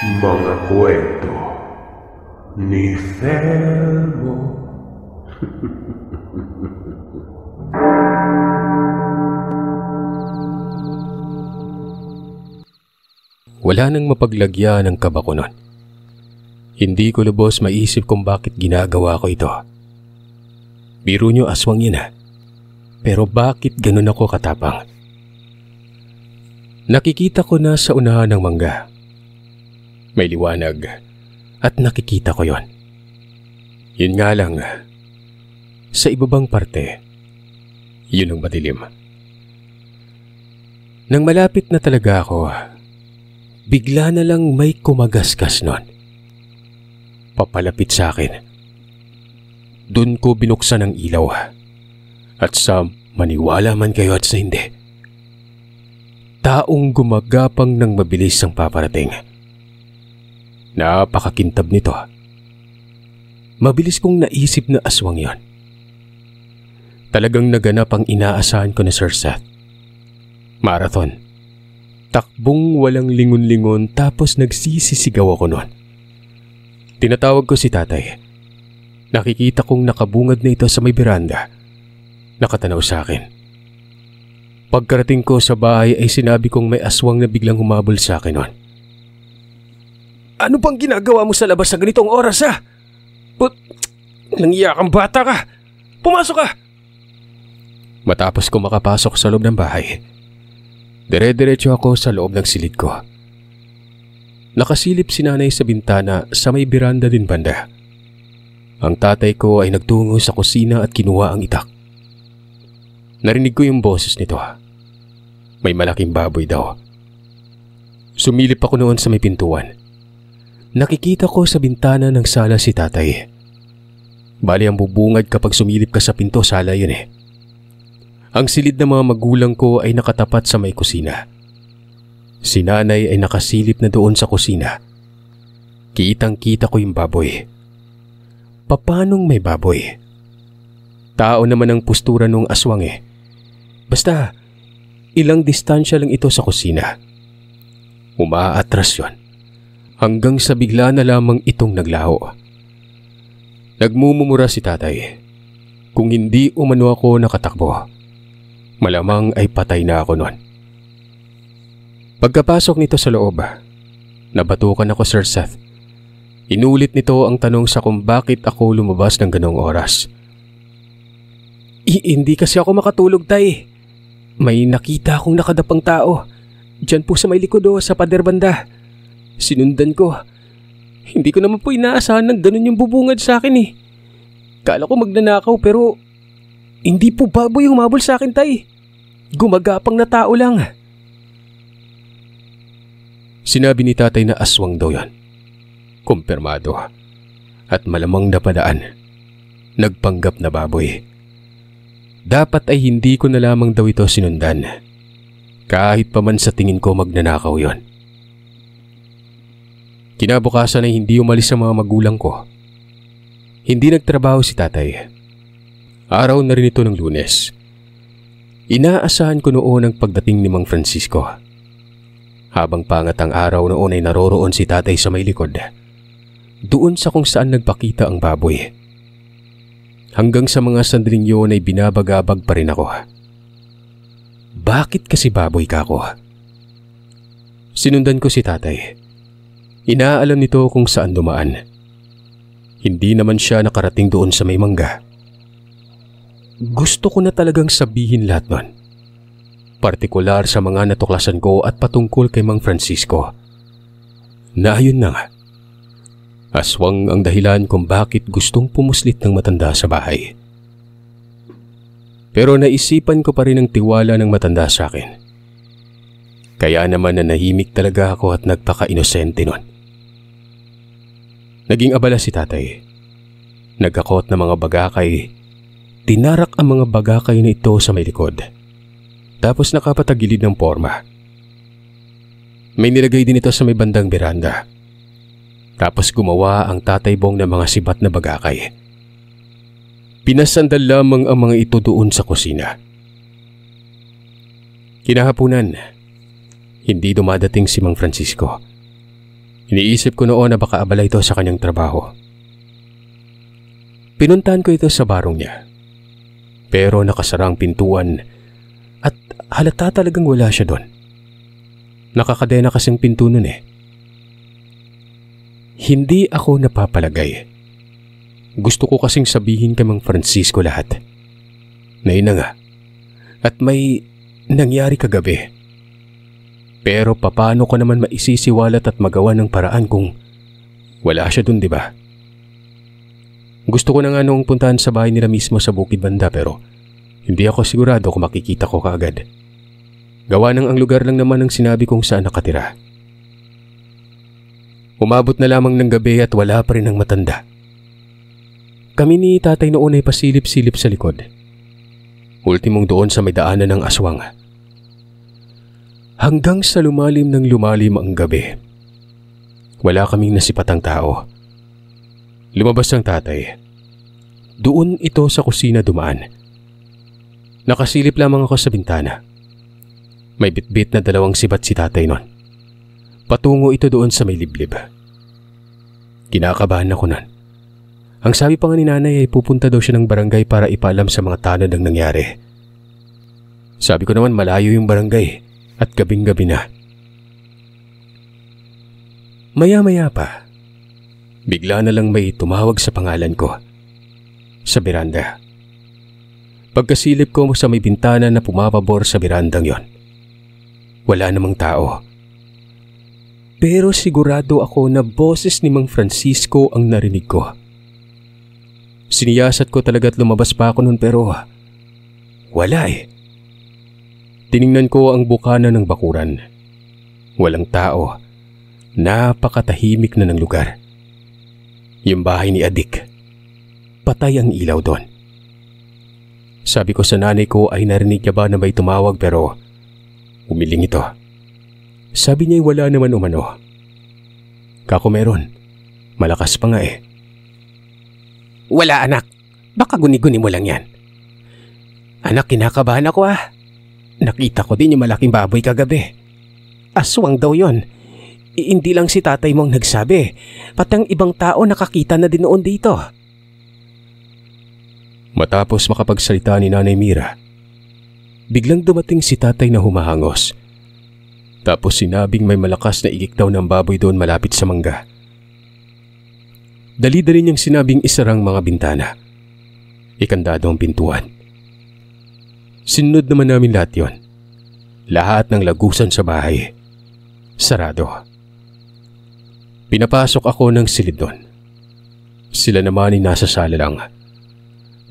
Mga kwento ni Felmo. Wala nang mapaglagyan ng kaba ko nun. Hindi ko lubos maisip kung bakit ginagawa ko ito. Biro nyo, aswang yun ah. Pero bakit ganun ako katapang? Nakikita ko na sa unahan ng mangga. May liwanag at nakikita ko yon. Yun nga lang, sa ibabang parte, yun ang madilim. Nang malapit na talaga ako, bigla na lang may kumagasgas nun. Papalapit sa akin. Doon ko binuksan ang ilaw. At sa maniwala man kayo at sa hindi, taong gumagapang ng mabilis ang paparating. Napakakintab nito. Mabilis kong naisip na aswang yon. Talagang naganap ang inaasahan ko na Sir Seth. Marathon. Takbong walang lingon-lingon tapos nagsisisigaw ako noon. Tinatawag ko si tatay. Nakikita kong nakabungad na ito sa may beranda. Nakatanaw sa akin. Pagkarating ko sa bahay ay sinabi kong may aswang na biglang humabol sa akin noon. Ano bang ginagawa mo sa labas sa ganitong oras ha? Nangiya kang bata ka. Pumasok ka! Matapos ko makapasok sa loob ng bahay, dire-diretso ako sa loob ng silid ko. Nakasilip si nanay sa bintana sa may beranda din banda. Ang tatay ko ay nagtungo sa kusina at kinuha ang itak. Narinig ko yung boses nito. May malaking baboy daw. Sumilip ako noon sa may pintuan. Nakikita ko sa bintana ng sala si tatay. Bali ang bubungad kapag sumilip ka sa pinto, sala yun eh. Ang silid ng mga magulang ko ay nakatapat sa may kusina. Si nanay ay nakasilip na doon sa kusina. Kitang-kita ko yung baboy. Papanong may baboy? Tao naman ang postura nung aswang eh. Basta, ilang distansya lang ito sa kusina. Umaatras yon. Hanggang sa bigla na lamang itong naglaho. Nagmumumura si tatay. Kung hindi umano ako nakatakbo, malamang ay patay na ako noon. Pagkapasok nito sa loob, nabatukan ako Sir Seth. Inulit nito ang tanong sa kung bakit ako lumabas ng ganong oras. Hindi kasi ako makatulog tay. May nakita akong nakadapang tao. Diyan po sa may likod sa pader banda. Sinundan ko. Hindi ko naman po inaasahan ng ganun yung bubungad sa akin eh. Kala ko magnanakaw pero hindi po baboy yung humabol sa akin tay. Gumagapang na tao lang. Sinabi ni tatay na aswang daw yan. Kumpirmado. At malamang napadaan. Nagpanggap na baboy. Dapat ay hindi ko na lamang daw ito sinundan. Kahit pa man sa tingin ko magnanakaw yon. Kinabukasan ay hindi umalis ang mga magulang ko. Hindi nagtrabaho si tatay. Araw na rin ito ng Lunes. Inaasahan ko noon ang pagdating ni Mang Francisco. Habang pangat ang araw noon ay naroroon si tatay sa may likod. Doon sa kung saan nagpakita ang baboy. Hanggang sa mga sandaling yun ay binabagabag pa rin ako. Bakit kasi baboy ka ako? Sinundan ko si tatay. Inaalam nito kung saan dumaan. Hindi naman siya nakarating doon sa may mangga. Gusto ko na talagang sabihin lahat nun. Partikular sa mga natuklasan ko at patungkol kay Mang Francisco. Na ayun na nga. Aswang ang dahilan kung bakit gustong pumuslit ng matanda sa bahay. Pero naisipan ko pa rin ang tiwala ng matanda sa akin. Kaya naman nanahimik talaga ako at nagpaka-inosente nun. Naging abala si tatay. Nagkakot ng mga bagakay. Tinarak ang mga bagakay na ito sa may likod. Tapos nakapatagilid ng forma. May nilagay din ito sa may bandang beranda. Tapos gumawa ang tatay Bong ng mga sibat na bagakay. Pinasandal lamang ang mga ito doon sa kusina. Kinahapunan, hindi dumadating si Mang Francisco. Iniisip ko noon na baka abala ito sa kanyang trabaho. Pinuntahan ko ito sa barong niya. Pero nakasara ang pintuan at halata talagang wala siya doon. Nakakadena kasing pinto nun eh. Hindi ako napapalagay. Gusto ko kasing sabihin kay Mang Francisco lahat. Na yun na nga. At may nangyari kagabi. Pero paano ko naman maisisiwalat at magawa ng paraan kung wala siya dun, di ba? Gusto ko na nga noong puntahan sa bahay nila mismo sa bukid banda pero hindi ako sigurado kung makikita ko kaagad. Gawa ng ang lugar lang naman ang sinabi kong saan nakatira. Umabot na lamang ng gabi at wala pa rin ang matanda. Kami ni tatay noon ay pasilip-silip sa likod. Ultimong doon sa may daanan ng aswang. Hanggang sa lumalim ng lumalim ang gabi. Wala kaming nasipatang tao. Lumabas ang tatay. Doon ito sa kusina dumaan. Nakasilip lamang ako sa bintana. May bitbit na 2 sibat si tatay nun. Patungo ito doon sa may liblib. Kinakabahan ako nun. Ang sabi pa nga ni nanay ay pupunta daw siya ng barangay para ipaalam sa mga tanod ang nangyari. Sabi ko naman malayo yung barangay at gabing-gabi na. Maya-maya pa, bigla na lang may tumawag sa pangalan ko. Sa beranda. Pagkasilip ko sa may bintana na pumapabor sa berandang yon. Wala namang tao. Pero sigurado ako na boses ni Mang Francisco ang narinig ko. Siniyasat ko talaga at lumabas pa ako nun pero wala eh. Tiningnan ko ang bukana ng bakuran. Walang tao. Napakatahimik na ng lugar. Yung bahay ni Adik. Patay ang ilaw doon. Sabi ko sa nanay ko ay narinig niya ba na may tumawag pero umiling ito. Sabi niya wala naman umano. Kako meron. Malakas pa nga eh. Wala anak. Baka guni-guni mo lang yan. Anak, kinakabahan ako ah. Nakita ko din yung malaking baboy kagabi. Aswang daw yon. Hindi lang si tatay mong nagsabi. Pati ang ibang tao nakakita na din noon dito. Matapos makapagsalita ni Nanay Mira, biglang dumating si tatay na humahangos. Tapos sinabing may malakas na igik daw ng baboy doon malapit sa mangga. Dali-dali niyang sinabing isarang mga bintana. Ikandado ang pintuan. Sinunod naman namin lahat yon. Lahat ng lagusan sa bahay. Sarado. Pinapasok ako ng silid doon. Sila naman ay nasa sala lang.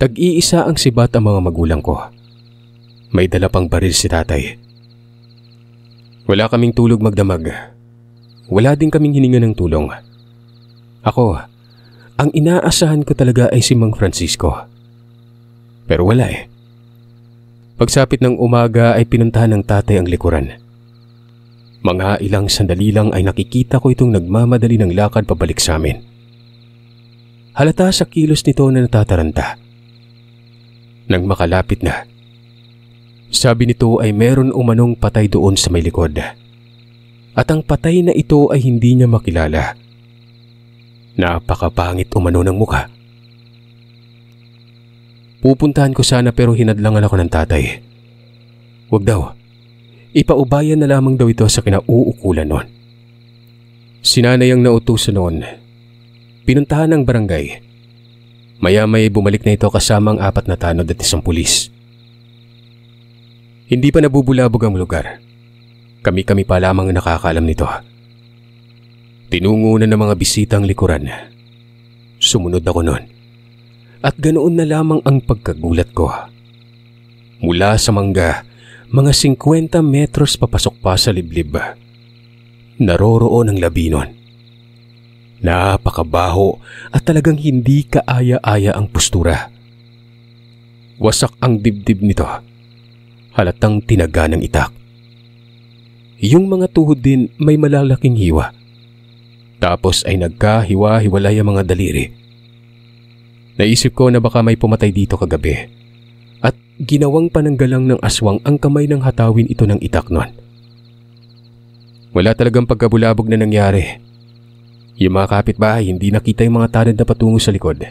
Tag-iisa ang sibat ang mga magulang ko. May dala pang baril si tatay. Wala kaming tulog magdamag. Wala din kaming hininga ng tulong. Ako, ang inaasahan ko talaga ay si Mang Francisco. Pero wala eh. Pagsapit ng umaga ay pinuntahan ng tatay ang likuran. Mga ilang sandali lang ay nakikita ko itong nagmamadali ng lakad pabalik sa amin. Halata sa kilos nito na natataranta. Nang makalapit na, sabi nito ay meron umanong patay doon sa may likod. At ang patay na ito ay hindi niya makilala. Napakapangit umano ng mukha. Pupuntahan ko sana pero hinadlangan ako ng tatay. Wag daw. Ipaubayan na lamang daw ito sa kinauukulan noon. Sinanay ang nautusan noon. Pinuntahan ng barangay. Maya-maya bumalik na ito kasama ang 4 na tanod at 1 pulis. Hindi pa nabubulabog ang lugar. Kami-kami pa lamang nakakaalam nito. Tinungo na ng mga bisita ang likuran. Sumunod ako noon. At ganoon na lamang ang pagkagulat ko. Mula sa mangga, mga 50 metros papasok pa sa liblib. Naroroon ang labinon. Napakabaho at talagang hindi kaaya-aya ang postura. Wasak ang dibdib nito. Halatang tinaga ng itak. Yung mga tuhod din may malalaking hiwa. Tapos ay nagkahiwa-hiwalay ang mga daliri. Naisip ko na baka may pumatay dito kagabi. At ginawang pananggalang ng aswang ang kamay ng hatawin ito ng itak nun. Wala talagang pagkabulabog na nangyari. Yung mga kapitbahay hindi nakita yung mga tanod na patungo sa likod.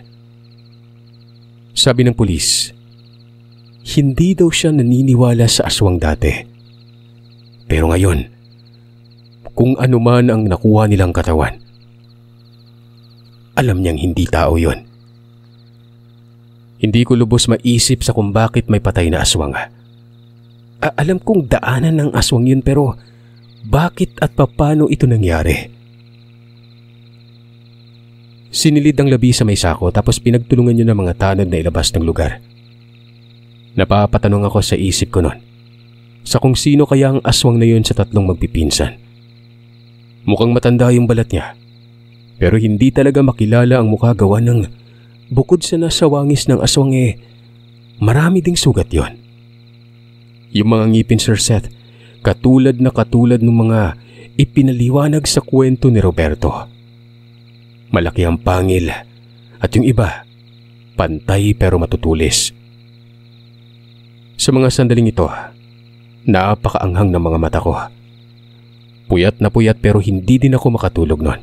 Sabi ng pulis, hindi daw siya naniniwala sa aswang dati. Pero ngayon, kung ano man ang nakuha nilang katawan, alam niyang hindi tao yon. Hindi ko lubos maisip sa kung bakit may patay na aswang. Alam kong daanan ng aswang yun, pero bakit at paano ito nangyari? Sinilid ang labi sa may sako tapos pinagtulungan niyo ng mga tanod na ilabas ng lugar. Napapatanong ako sa isip ko noon sa kung sino kaya ang aswang na yun sa tatlong magpipinsan. Mukhang matanda yung balat niya, pero hindi talaga makilala ang mukha gawa ng bukod sa nasa wangis ng aswang marami ding sugat yon. Yung mga ngipin, Sir Seth, katulad ng mga ipinaliwanag sa kwento ni Roberto. Malaki ang pangil at yung iba, pantay pero matutulis. Sa mga sandaling ito, napakaanghang ng mga mata ko. Puyat na puyat pero hindi din ako makatulog noon.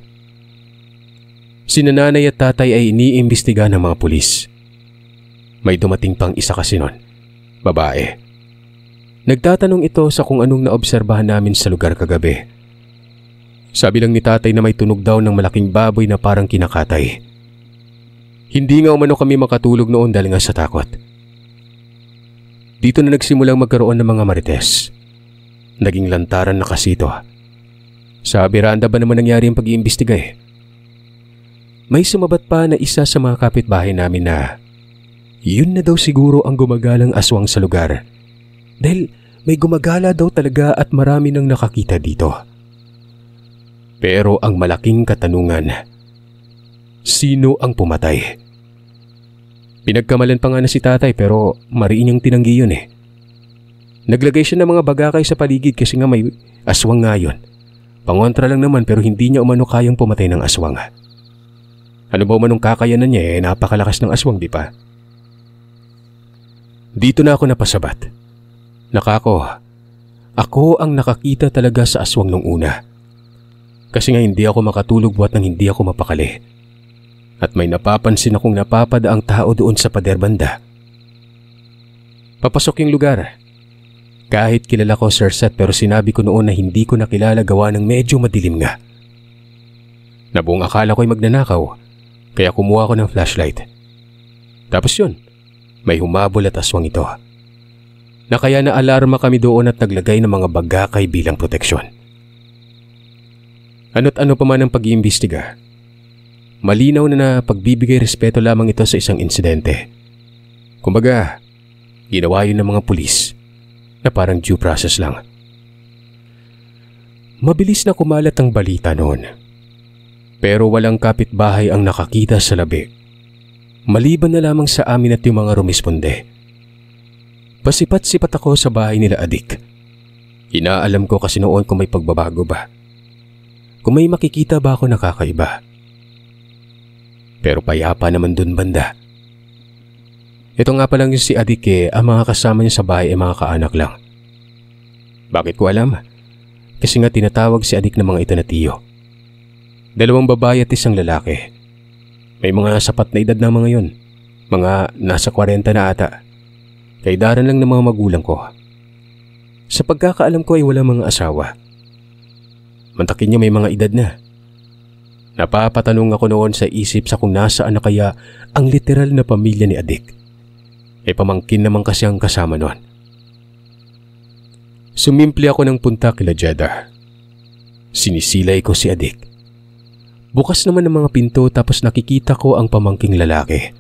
Si nanay at tatay ay iniimbestiga ng mga pulis. May dumating pang isa kasi noon, babae. Nagtatanong ito sa kung anong naobserbahan namin sa lugar kagabi. Sabi lang ni tatay na may tunog daw ng malaking baboy na parang kinakatay. Hindi nga umano kami makatulog noon dahil nga sa takot. Dito na nagsimulang magkaroon ng mga marites. Naging lantaran na kasi ito. Sa beranda ba naman nangyari ang pag-iimbestiga May sumabat pa na isa sa mga kapitbahay namin na yun na daw siguro ang gumagalang aswang sa lugar. Dahil may gumagala daw talaga at marami nang nakakita dito. Pero ang malaking katanungan, sino ang pumatay? Pinagkamalan pa nga na si tatay pero mariin niyang tinanggi yun Naglagay siya ng mga bagakay sa paligid kasi nga may aswang nga yun. Pangontra lang naman pero hindi niya umano kayang pumatay ng aswang. Ano ba umanong kakayanan niya napakalakas ng aswang, di pa? Dito na ako napasabat. Ako ang nakakita talaga sa aswang nung una. Kasi nga hindi ako makatulog buhat nang hindi ako mapakali. At may napapansin akong napapada ang tao doon sa pader banda. Papasok yung lugar. Kahit kilala ko, Sir Seth, pero sinabi ko noon na hindi ko nakilala gawa ng medyo madilim nga. Nabuong akala ko'y magnanakaw, kaya kumuha ko ng flashlight. Tapos yun, may humabol at aswang ito. Na kaya na alarma kami doon at naglagay ng mga bagakay bilang proteksyon. Ano't ano pa man ang pag-iimbestiga, malinaw na pagbibigay respeto lamang ito sa isang insidente. Kumbaga, ginawa yun ng mga pulis na parang due process lang. Mabilis na kumalat ang balita noon. Pero walang kapitbahay ang nakakita sa labi. Maliban na lamang sa amin at yung mga rumisponde. Pasipat-sipat ako sa bahay nila Adik. Inaalam ko kasi noon kung may pagbabago ba. Kung may makikita ba ako nakakaiba. Pero payapa naman dun banda. Ito nga palang yung si Adik ang mga kasama niya sa bahay ay mga kaanak lang. Bakit ko alam? Kasi nga tinatawag si Adik ng mga ito na tiyo. 2 babae at 1 lalaki. May mga sapat na edad na mga yon. Mga nasa 40 na ata. Kaidaran lang ng mga magulang ko. Sa pagkakaalam ko ay wala mga asawa. Mantakin niyo may mga edad na. Napapatanong ako noon sa isip sa kung nasaan na kaya ang literal na pamilya ni Adik. Pamangkin naman kasi ang kasama noon. Sumimple ako ng punta kila Jeddah. Sinisilay ko si Adik. Bukas naman ang mga pinto tapos nakikita ko ang pamangking lalaki.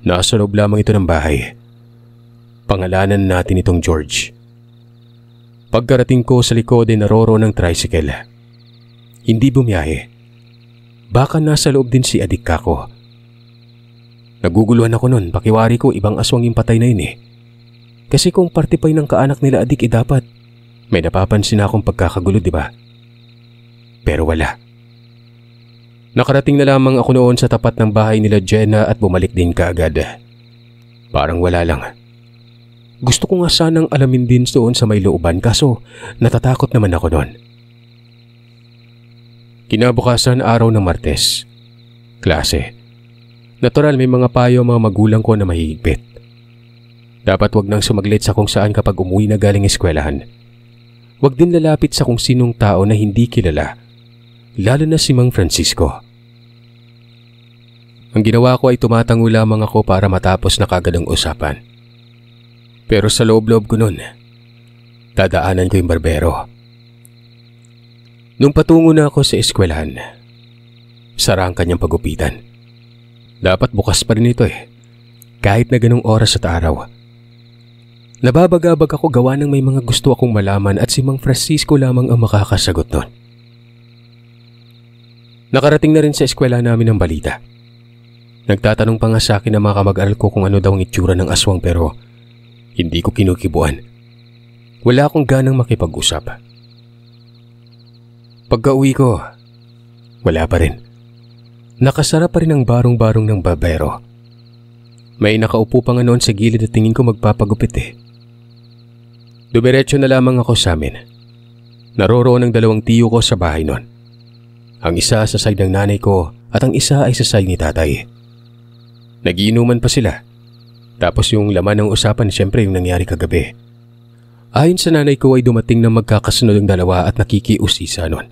Nasa loob lamang ito ng bahay. Pangalanan natin itong George. Pagkarating ko sa likod ay naroro ng tricycle. Hindi bumiyahe. Baka nasa loob din si Adik kako. Naguguluhan ako nun, pakiwari ko ibang aswang yung patay na yun Kasi kung parte pa yun ng kaanak nila Adik dapat may napapansin akong pagkakagulo, di ba? Pero wala. Nakarating na lamang ako noon sa tapat ng bahay nila Jenna at bumalik din kaagad. Parang wala lang. Gusto ko nga sanang alamin din doon sa may looban kaso natatakot naman ako noon. Kinabukasan, araw ng Martes. Klase. Natural, may mga payo ang mga magulang ko na mahigpit. Dapat wag nang sumaglit sa kung saan kapag umuwi na galing eskwelahan. Wag din lalapit sa kung sinong tao na hindi kilala, lalo na si Mang Francisco. Ang ginawa ko ay tumatango lamang ako para matapos na kagad ang usapan. Pero sa loob-loob ko nun, dadaanan ko yung barbero. Nung patungo na ako sa eskwelahan, sara ang kanyang pagupitan. Dapat bukas pa rin ito kahit na ganong oras at araw. Nababagabag ako gawa ng may mga gusto akong malaman at si Mang Francisco lamang ang makakasagot nun. Nakarating na rin sa eskwela namin ang balita. Nagtatanong pa nga sa akin ang mga kamag-aral ko kung ano daw ang itsura ng aswang pero hindi ko kinukibuan. Wala akong ganang makipag-usap. Pagka-uwi ko, wala pa rin. Nakasara pa rin ang barong-barong ng barbero. May nakaupo pa nga noon sa gilid at tingin ko magpapagupit. Dumiretso na lamang ako sa amin. Naroroon ang 2 tiyo ko sa bahay noon. Ang isa sa side ng nanay ko at ang isa ay sa side ni tatay. Nagiinuman pa sila. Tapos yung laman ng usapan siyempre yung nangyari kagabi. Ayon sa nanay ko ay dumating na magkakasunod ang 2 at nakikiusisa noon.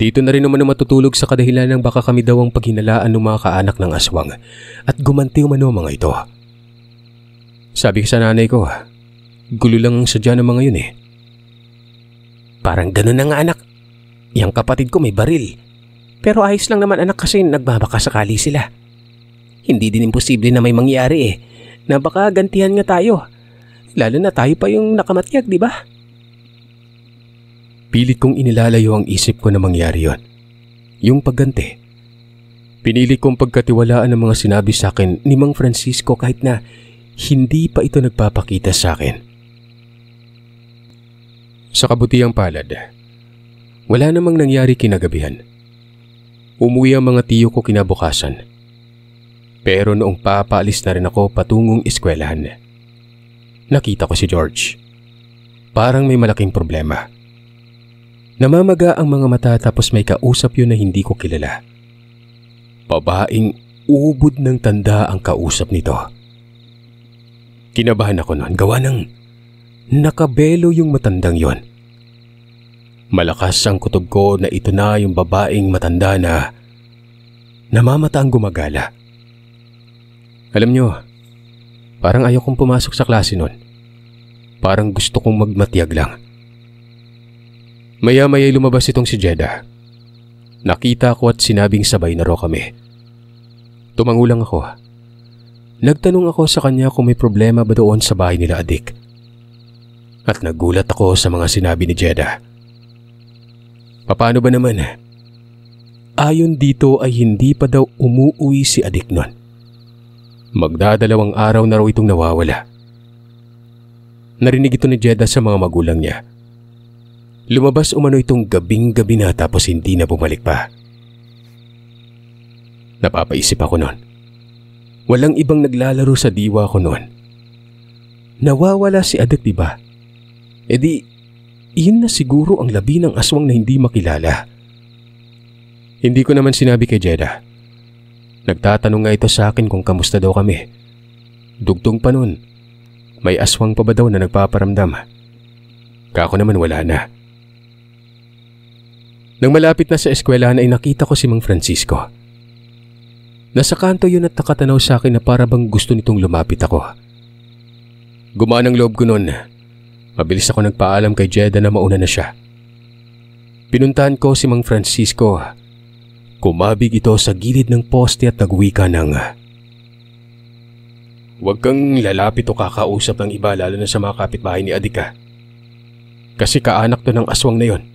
Dito na rin naman matutulog sa kadahilan ng baka kami daw ang paghinalaan ng mga kaanak ng aswang at gumanti umano mga ito. Sabi ko sa nanay ko, gulo lang ang sadya ng mga yun Parang ganun na nga anak. Yang kapatid ko may baril. Pero ayos lang naman anak kasi nagbabaka sakali sila. Hindi din imposible na may mangyari na baka gantihan nga tayo. Lalo na tayo pa yung nakamatyag, di ba? Pilit kong inilalayo ang isip ko na mangyari yon. Yung pagganti. Pinili kong pagkatiwalaan ng mga sinabi sa akin ni Mang Francisco kahit na hindi pa ito nagpapakita sa akin. Sa kabutihang palad, wala namang nangyari kinagabihan. Umuwi ang mga tiyo ko kinabukasan. Pero noong papaalis na rin ako patungong eskwelahan, nakita ko si George. Parang may malaking problema. Namamaga ang mga mata tapos may kausap yun na hindi ko kilala. Babaeng ubod ng tanda ang kausap nito. Kinabahan ako noon gawa ng nakabelo yung matandang yon. Malakas ang kutob ko na ito na yung babaeng matanda na namamata ang gumagala. Alam nyo, parang ayaw kong pumasok sa klase noon. Parang gusto kong magmatiyag lang. Maya-maya lumabas itong si Jeda. Nakita ko at sinabing sabay na raw kami. Tumango lang ako. Nagtanong ako sa kanya kung may problema ba doon sa bahay nila adik. At nagulat ako sa mga sinabi ni Jeda. Paano ba naman? Ayon dito ay hindi pa daw umuuwi si adik nun. Magdadalawang araw na raw itong nawawala. Narinig ito ni Jeda sa mga magulang niya. Lumabas umano itong gabing-gabi na tapos hindi na bumalik pa. Napapaisip ako noon. Walang ibang naglalaro sa diwa ko noon. Nawawala si adik, diba? E di, iyon na siguro ang labi ng aswang na hindi makilala. Hindi ko naman sinabi kay Jeda. Nagtatanong nga ito sa akin kung kamusta daw kami. Dugtong pa noon. May aswang pa ba daw na nagpaparamdam? Kako naman wala na. Nang malapit na sa eskwelahan ay nakita ko si Mang Francisco. Nasa kanto yun at nakatanaw sa akin na para bang gusto nitong lumapit ako. Gumaan ang loob ko noon. Mabilis ako nagpaalam kay Jeda na mauna na siya. Pinuntahan ko si Mang Francisco. Kumabig ito sa gilid ng poste at nagwika ng, "Huwag kang lalapit o kakausap ng iba lalo na sa mga kapitbahay ni Adika. Kasi kaanak to ng aswang na yon.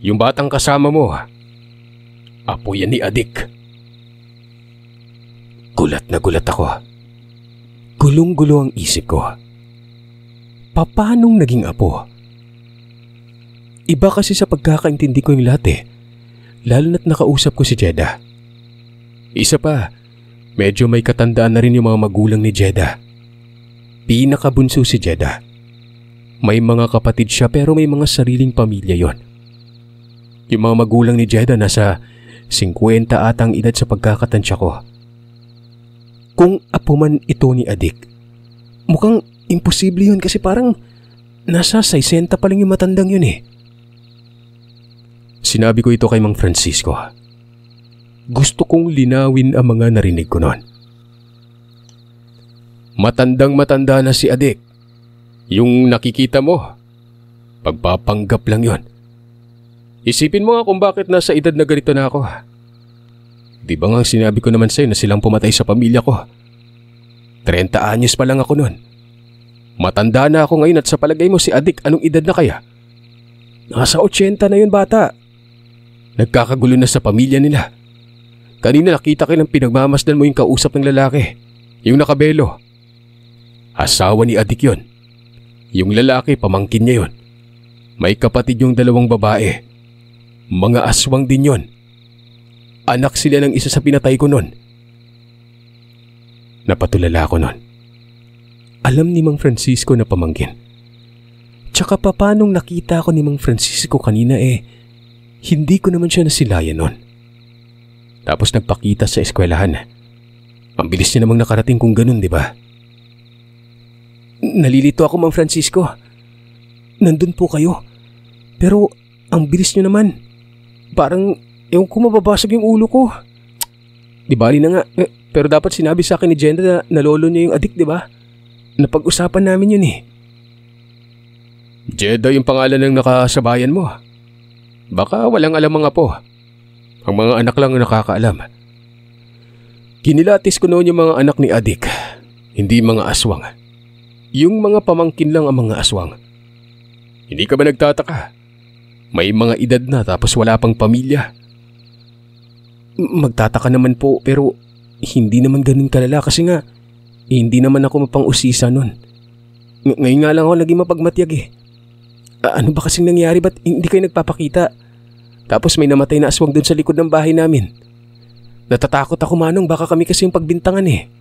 Yung batang kasama mo, apo yan ni Adik." Gulat na gulat ako. Gulong-gulo ang isip ko. Paanong naging apo? Iba kasi sa pagkakaintindi ko yung lahat lalo na't nakausap ko si Jeda. Isa pa, medyo may katandaan na rin yung mga magulang ni Jeda. Pinakabunso si Jeda. May mga kapatid siya pero may mga sariling pamilya yon. Yung mga magulang ni Jeda nasa 50 atang edad sa pagkakatansya ko. Kung apo man ito ni Adik, mukhang imposible yun kasi parang nasa 60 pa lang yung matandang yun eh. Sinabi ko ito kay Mang Francisco. Gusto kong linawin ang mga narinig ko noon. Matandang-matanda na si Adik. Yung nakikita mo, pagpapanggap lang yon. Isipin mo nga kung bakit nasa edad na ganito na ako. Di ba nga sinabi ko naman sa'yo na silang pumatay sa pamilya ko? 30 anyos pa lang ako noon. Matanda na ako ngayon at sa palagay mo si Adik anong edad na kaya? Nasa 80 na yun bata. Nagkakagulo na sa pamilya nila. Kanina nakita ko ng pinagmamasdan mo yung kausap ng lalaki. Yung nakabelo. Asawa ni Adik yon. Yung lalaki pamangkin niya yon. May kapatid yung 2 babae. Mga aswang din yon. Anak sila ng isa sa pinatay ko noon. Napatulala ako noon. Alam ni Mang Francisco na pamangkin. Tsaka papanong nakita ko ni Mang Francisco kanina hindi ko naman siya nasilayan noon. Tapos nagpakita sa eskwelahan. Ang bilis niya namang nakarating kung ganun, di ba? Nalilito ako, Mang Francisco. Nandun po kayo. Pero ang bilis niyo naman. Parang ewan ko mababasag yung ulo ko. Di bali na nga. Pero dapat sinabi sa akin ni Jenda na nalolo niya yung Adik, di ba? Napag-usapan namin yun eh. Jeda yung pangalan ng nakasabayan mo. Baka walang alam mga apo. Ang mga anak lang ang nakakaalam. Kinilatis ko noon yung mga anak ni Adik. Hindi mga aswang. Yung mga pamangkin lang ang mga aswang. Hindi ka ba nagtataka? May mga edad na tapos wala pang pamilya. Magtataka naman po pero hindi naman ganun kalala kasi nga hindi naman ako mapang-usisa nun. Ngayon nga lang ako naging mapagmatyag eh. Ano ba kasing nangyari? Ba't hindi kayo nagpapakita? Tapos may namatay na aswang dun sa likod ng bahay namin. Natatakot ako manong baka kami kasi yung pagbintangan eh.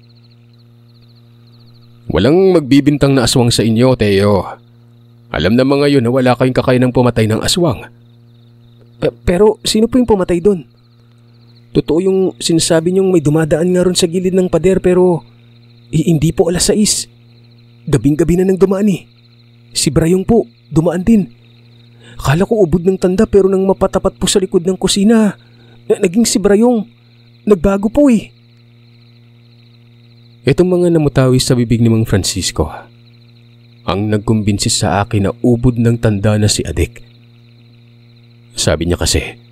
Walang magbibintang na aswang sa inyo, Teo. Alam na mga yun na wala kayong kakayanang pumatay ng aswang. Pero sino po yung pumatay dun? Totoo yung sinasabi niyong may dumadaan nga ron sa gilid ng pader pero hindi po 6:00. Gabing-gabi na nang dumaan eh. Si Brayong po, dumaan din. Kala ko ubod ng tanda pero nang mapatapat po sa likod ng kusina, naging si Brayong. Nagbago po eh. Itong mga namutawis sa bibig ni Mang Francisco ang nagkumbinsi sa akin na ubod ng tanda na si Adik. Sabi niya kasi,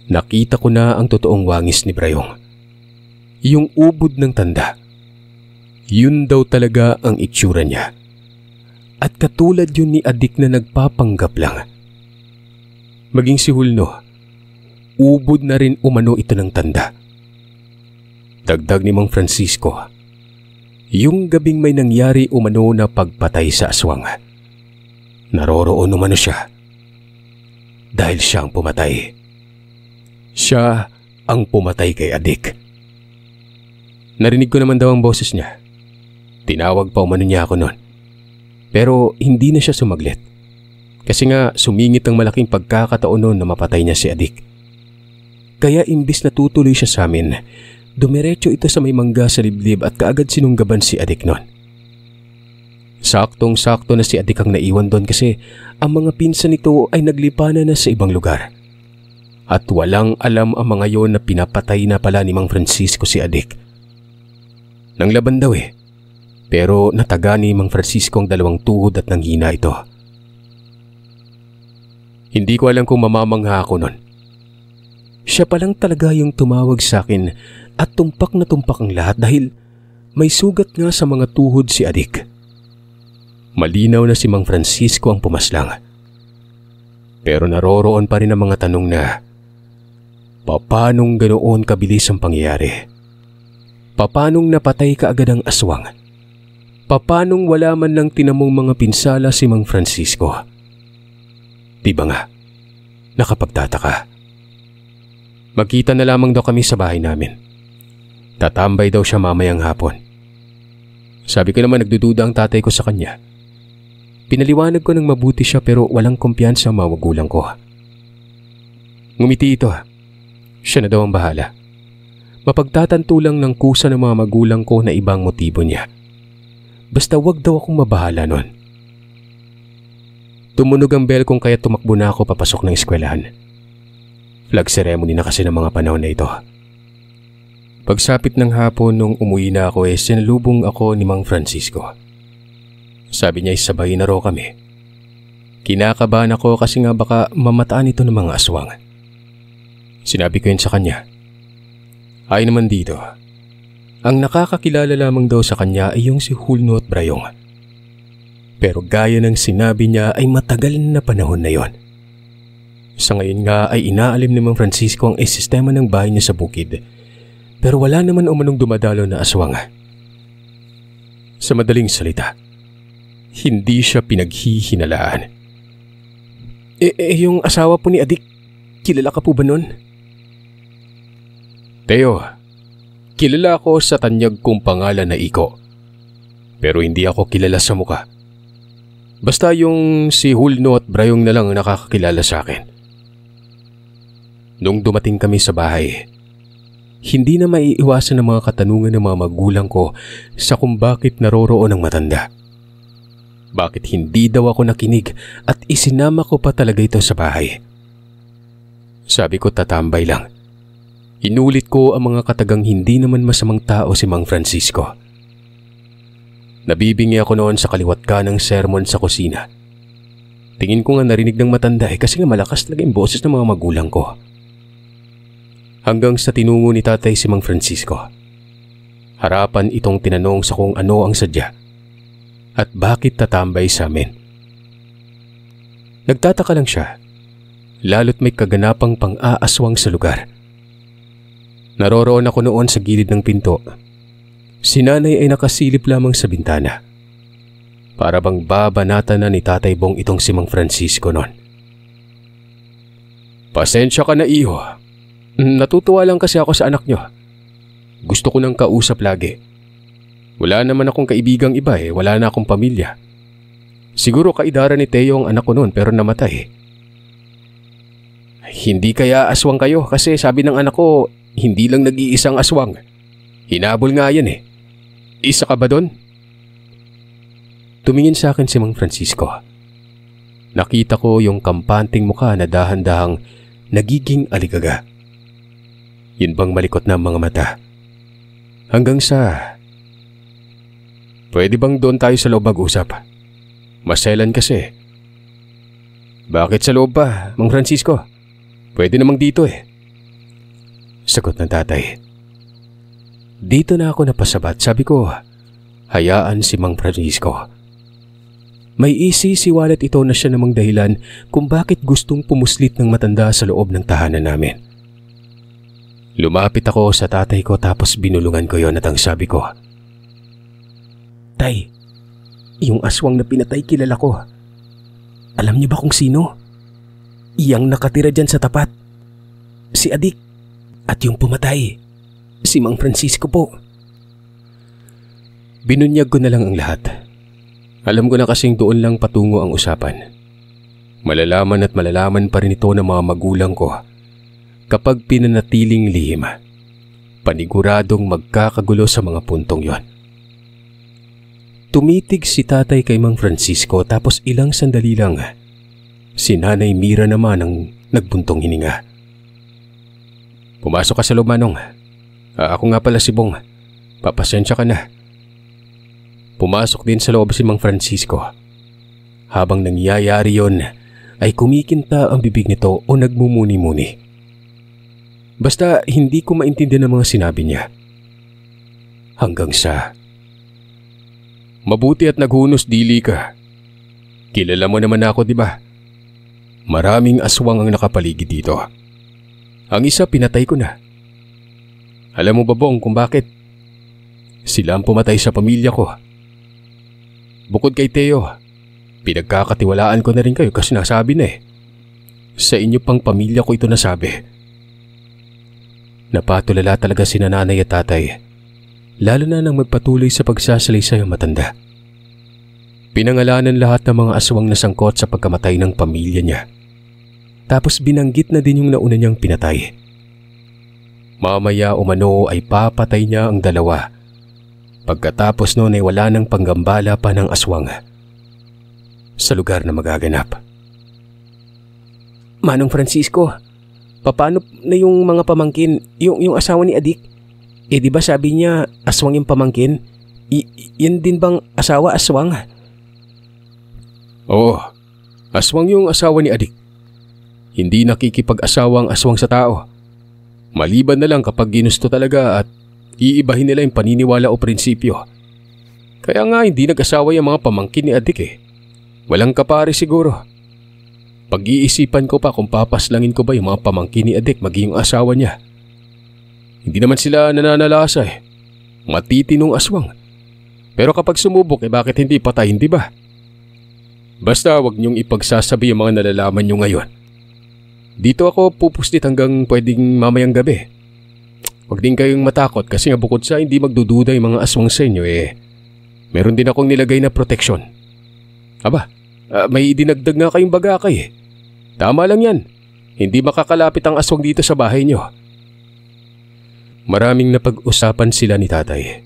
nakita ko na ang totoong wangis ni Brayong. Yung ubod ng tanda. Yun daw talaga ang itsura niya. At katulad yun ni Adik na nagpapanggap lang. Maging si Hulno, ubod na rin umano ito ng tanda. Dagdag ni Mang Francisco, yung gabing may nangyari umano na pagpatay sa aswang. Naroroon umano siya. Dahil siya ang pumatay. Siya ang pumatay kay Adik. Narinig ko naman daw ang boses niya. Tinawag pa umano niya ako noon. Pero hindi na siya sumaglit. Kasi nga sumingit ang malaking pagkakataon noon na mapatay niya si Adik. Kaya imbis na tutuloy siya sa amin, dumiretso ito sa may mangga sa liblib at kaagad sinunggaban si Adik noon. Saktong-sakto na si Adik ang naiwan doon kasi ang mga pinsan nito ay naglipanan na sa ibang lugar. At walang alam ang mga yon na pinapatay na pala ni Mang Francisco si Adik. Nang laban daw eh. Pero nataga ni Mang Francisco ang 2 tuhod at nanghina ito. Hindi ko alam kung mamamangha ako nun. Siya palang talaga yung tumawag sa akin at tumpak na tumpak ang lahat dahil may sugat nga sa mga tuhod si Adik. Malinaw na si Mang Francisco ang pumaslang. Pero naroroon pa rin ang mga tanong na papanong ganoon kabilis ang pangyayari? Papanong napatay kaagad ang aswang? Papanong wala man lang tinamong mga pinsala si Mang Francisco? Di ba nga? Nakapagtataka. Magkita na lamang daw kami sa bahay namin. Tatambay daw siya mamayang hapon. Sabi ko naman nagdududa ang tatay ko sa kanya. Pinaliwanag ko ng mabuti siya pero walang kumpiyansa ang mga magulang ko. Ngumiti ito. Siya na daw ang bahala. Mapagtatanto lang ng kusa ng mga magulang ko na ibang motibo niya. Basta wag daw akong mabahala nun. Tumunog ang bell kung kaya tumakbo na ako papasok ng eskwelahan. Flag ceremony na kasi ng mga panahon na ito. Pagsapit ng hapon nung umuwi na ako sinalubong ako ni Mang Francisco. Sabi niya sabay na raw kami. Kinakabahan ako kasi nga baka mamataan ito ng mga aswang. Sinabi ko yun sa kanya. Ay naman dito, ang nakakakilala lamang daw sa kanya ay yung si Julno at Brayong. Pero gaya ng sinabi niya ay matagal na panahon na yon. Sa ngayon nga ay inaalim ni Mang Francisco ang sistema ng bahay niya sa bukid. Pero wala naman umanong dumadalo na aswang. Sa madaling salita, hindi siya pinaghihinalaan. Yung asawa po ni Adik, kilala ka po ba nun? Teo, kilala ako sa tanyag kong pangalan na Iko. Pero hindi ako kilala sa muka. Basta yung si Julno at Brayong na lang ang nakakakilala sa akin. Nung dumating kami sa bahay, hindi na maiiwasan ng mga katanungan ng mga magulang ko sa kung bakit naroroon ang matanda. Bakit hindi daw ako nakinig at isinama ko pa talaga ito sa bahay? Sabi ko tatambay lang. Inulit ko ang mga katagang hindi naman masamang tao si Mang Francisco. Nabibingi ako noon sa kaliwat ka ng sermon sa kusina. Tingin ko nga narinig ng matanda kasi nga malakas talaga yung boses ng mga magulang ko. Hanggang sa tinungo ni tatay si Mang Francisco. Harapan itong tinanong sa kung ano ang sadya at bakit tatambay sa amin. Nagtataka lang siya, lalo't may kaganapang pang-aaswang sa lugar. Naroroon ako noon sa gilid ng pinto. Si nanay ay nakasilip lamang sa bintana. Para bang babanatan na ni Tatay Bong itong si Mang Francisco noon. Pasensya ka na iho. Natutuwa lang kasi ako sa anak nyo. Gusto ko nang kausap lagi. Wala naman akong kaibigang iba wala na akong pamilya. Siguro kaidara ni Teo ang anak ko noon pero namatay. Hindi kaya aswang kayo kasi sabi ng anak ko hindi lang nag-iisang aswang. Hinabol nga yan Isa ka ba doon? Tumingin sa akin si Mang Francisco. Nakita ko yung kampanting mukha na dahan-dahang nagiging aligaga. Yun bang malikot na mga mata? Hanggang sa... Pwede bang doon tayo sa loob mag-usap? Maselan kasi. Bakit sa loob pa, Mang Francisco? Pwede namang dito Sagot ng tatay. Dito na ako napasabat. Sabi ko, hayaan si Mang Francisco. May isisiwalat ito na siya namang dahilan kung bakit gustong pumuslit ng matanda sa loob ng tahanan namin. Lumapit ako sa tatay ko tapos binulungan ko yon at ang sabi ko, Tay, yung aswang na pinatay kilala ko. Alam niyo ba kung sino? Iyang nakatira dyan sa tapat. Si Adik. At yung pumatay, si Mang Francisco po. Binunyag ko na lang ang lahat. Alam ko na kasing doon lang patungo ang usapan. Malalaman at malalaman pa rin ito ng mga magulang ko kapag pinanatiling lihim. Paniguradong magkakagulo sa mga puntong yon. Tumitig si tatay kay Mang Francisco tapos ilang sandali lang. Si Nanay Mira naman ang nagbuntong hininga. Pumasok ka sa loob, Manong. Ako nga pala si Bong. Papasensya ka na. Pumasok din sa loob si Mang Francisco. Habang nangyayari yon, ay kumikinta ang bibig nito o nagmumuni-muni. Basta hindi ko maintindihan ang mga sinabi niya. Hanggang sa... Mabuti at naghunos dili ka. Kilala mo naman ako, di ba? Maraming aswang ang nakapaligid dito. Ang isa pinatay ko na. Alam mo ba, Bong, kung bakit? Sila ang pumatay sa pamilya ko. Bukod kay Teo, pinagkakatiwalaan ko na rin kayo kasi nasabi na Sa inyo pang pamilya ko ito nasabi. Napatulala talaga si nanay at tatay, lalo na nang magpatuloy sa pagsasalaysay ang matanda. Pinangalanan lahat ng mga aswang na sangkot sa pagkamatay ng pamilya niya. Tapos binanggit na din yung nauna niyang pinatay. Mamaya umano ay papatay niya ang dalawa. Pagkatapos noon ay wala nang panggambala pa ng aswang sa lugar na magaganap. Manong Francisco, paano na yung mga pamangkin, yung asawa ni Adik? Di ba sabi niya aswang yung pamangkin? Yan din bang aswang? Oo, aswang yung asawa ni Adik. Hindi nakikipag-asawa ang aswang sa tao. Maliban na lang kapag ginusto talaga at iibahin nila yung paniniwala o prinsipyo. Kaya nga hindi nag-asawa yung mga pamangkin ni Adik eh. Walang kapare siguro. Pag-iisipan ko pa kung papaslangin ko ba yung mga pamangkin ni Adik maging yung asawa niya. Hindi naman sila nananalasa eh. Matitinong aswang. Pero kapag sumubok bakit hindi patayin, di ba? Basta wag niyong ipagsasabi yung mga nalalaman niyo ngayon. Dito ako pupuslit hanggang pwedeng mamayang gabi. Huwag din kayong matakot kasi nga bukod sa hindi magdududa yung mga aswang sa inyo meron din akong nilagay na proteksyon. Aba, may dinagdag nga kayong bagakay eh. Tama lang yan. Hindi makakalapit ang aswang dito sa bahay niyo. Maraming napag-usapan sila ni tatay.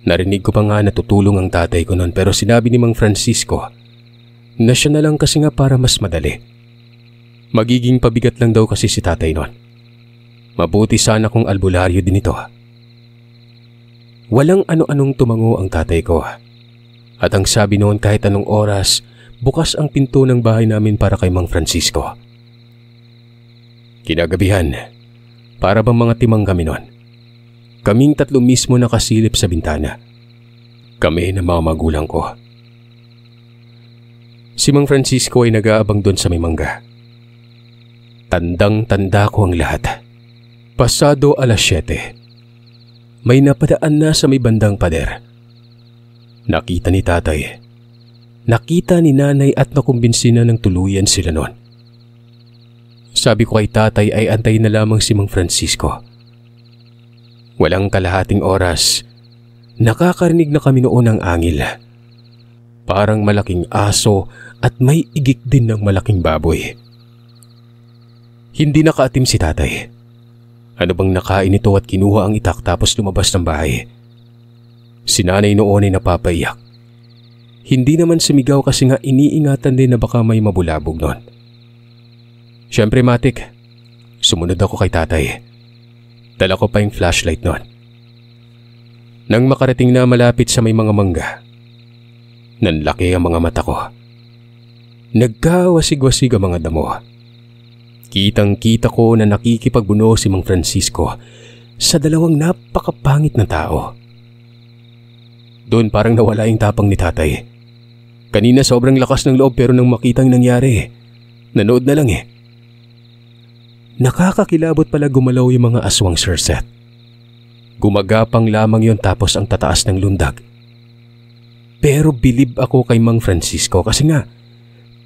Narinig ko pa nga natutulong ang tatay ko noon pero sinabi ni Mang Francisco na siya na lang kasi nga para mas madali. Magiging pabigat lang daw kasi si tatay noon. Mabuti sana kung albularyo din ito. Walang ano-anong tumango ang tatay ko. At ang sabi noon kahit anong oras, bukas ang pinto ng bahay namin para kay Mang Francisco. Kinagabihan, para bang mga timang kami noon. Kaming tatlo mismo nakasilip sa bintana. Kami na mga magulang ko. Si Mang Francisco ay nag-aabang doon sa may mangga. Tandang-tanda ko ang lahat. Pasado 7:00. May napadaan na sa may bandang pader. Nakita ni tatay. Nakita ni nanay at nakumbinsi na ng tuluyan sila noon. Sabi ko kay tatay ay antayin na lamang si Mang Francisco. Walang kalahating oras, nakakarinig na kami noon ng angil. Parang malaking aso at may igik din ng malaking baboy. Hindi nakaatim si tatay. Ano bang nakain ito at kinuha ang itak tapos lumabas ng bahay? Si nanay noon ay napapaiyak. Hindi naman sumigaw kasi nga iniingatan din na baka may mabulabog noon. Siyempre matik, sumunod ako kay tatay. Dala ko pa yung flashlight noon. Nang makarating na malapit sa may mga mangga, nanlaki ang mga mata ko. Nagkawasig-wasig ang mga damo. Kitang-kita ko na nakikipagbuno si Mang Francisco sa dalawang napakapangit na tao. Doon parang nawala yung tapang ni tatay. Kanina sobrang lakas ng loob pero nang makitang nangyari, nanood na lang eh. Nakakakilabot pala gumalaw yung mga aswang, Sir Seth. Gumagapang lamang yon tapos ang tataas ng lundag. Pero bilib ako kay Mang Francisco kasi nga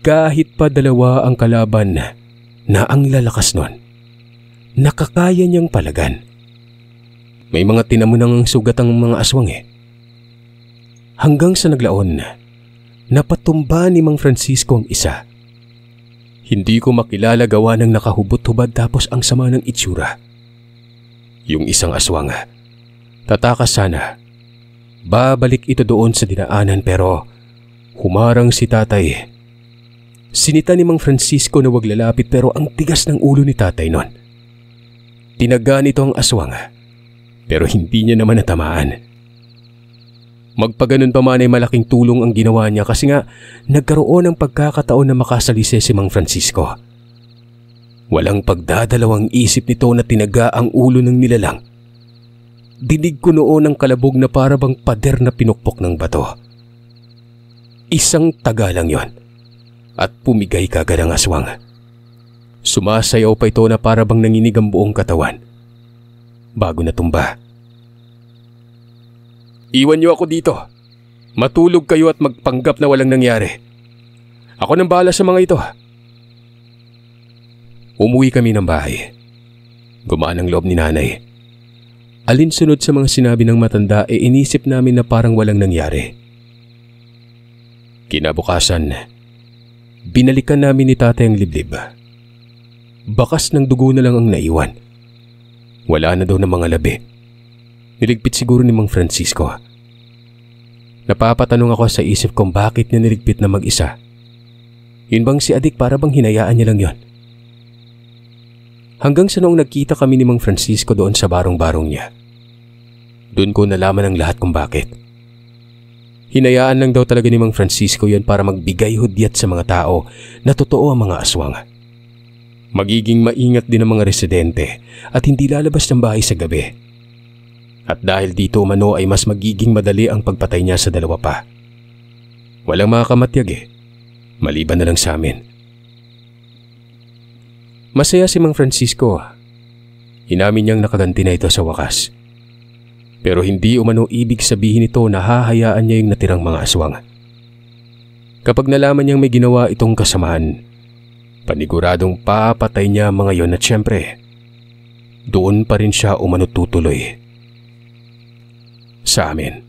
kahit pa dalawa ang kalaban na ang lalakas nun, nakakaya niyang palagan. May mga tinamo ng sugat ang mga aswang eh. Hanggang sa naglaon, napatumba ni Mang Francisco ang isa. Hindi ko makilala gawa ng nakahubot-hubad tapos ang sama ng itsura. Yung isang aswang, tatakas sana. Babalik ito doon sa dinaanan pero humarang si tatay. Sinita ni Mang Francisco na wag lalapit pero ang tigas ng ulo ni tatay nun. Tinaga nito ang aswang pero hindi niya naman natamaan. Magpaganon pa man ay malaking tulong ang ginawa niya kasi nga nagkaroon ng pagkakataon na makasalise si Mang Francisco. Walang pagdadalawang isip nito na tinaga ang ulo ng nilalang. Dinig ko noon ang kalabog na parabang pader na pinukpok ng bato. Isang taga lang yon. At pumigay kagad ang aswang. Sumasayaw pa ito na parabang nanginig ang buong katawan. Bago natumba. Iwan niyo ako dito. Matulog kayo at magpanggap na walang nangyari. Ako nang bahala sa mga ito. Umuwi kami ng bahay. Gumaan ang loob ni nanay. Alinsunod sa mga sinabi ng matanda inisip namin na parang walang nangyari. Kinabukasan, binalikan namin ni tatay ang liblib. bakas ng dugo na lang ang naiwan. Wala na daw ng mga labi. Niligpit siguro ni Mang Francisco. Napapatanong ako sa isip kung bakit niya niligpit na mag-isa. Yun bang si Adik para bang hinayaan niya lang yon? Hanggang sa noong nagkita kami ni Mang Francisco doon sa barong-barong niya. Doon ko nalaman ang lahat kung bakit. Hinayaan lang daw talaga ni Mang Francisco yan para magbigay hudyat sa mga tao na totoo ang mga aswang. Magiging maingat din ang mga residente at hindi lalabas ng bahay sa gabi. At dahil dito umano ay mas magiging madali ang pagpatay niya sa dalawa pa. Walang makakamatyag maliban na lang sa amin. Masaya si Mang Francisco. Inamin niyang nakaganti na ito sa wakas. Pero hindi umano ibig sabihin ito na hahayaan niya yung natirang mga aswang. Kapag nalaman niyang may ginawa itong kasamaan, paniguradong papatay niya ang mga yon at syempre, doon pa rin siya umano tutuloy sa amin.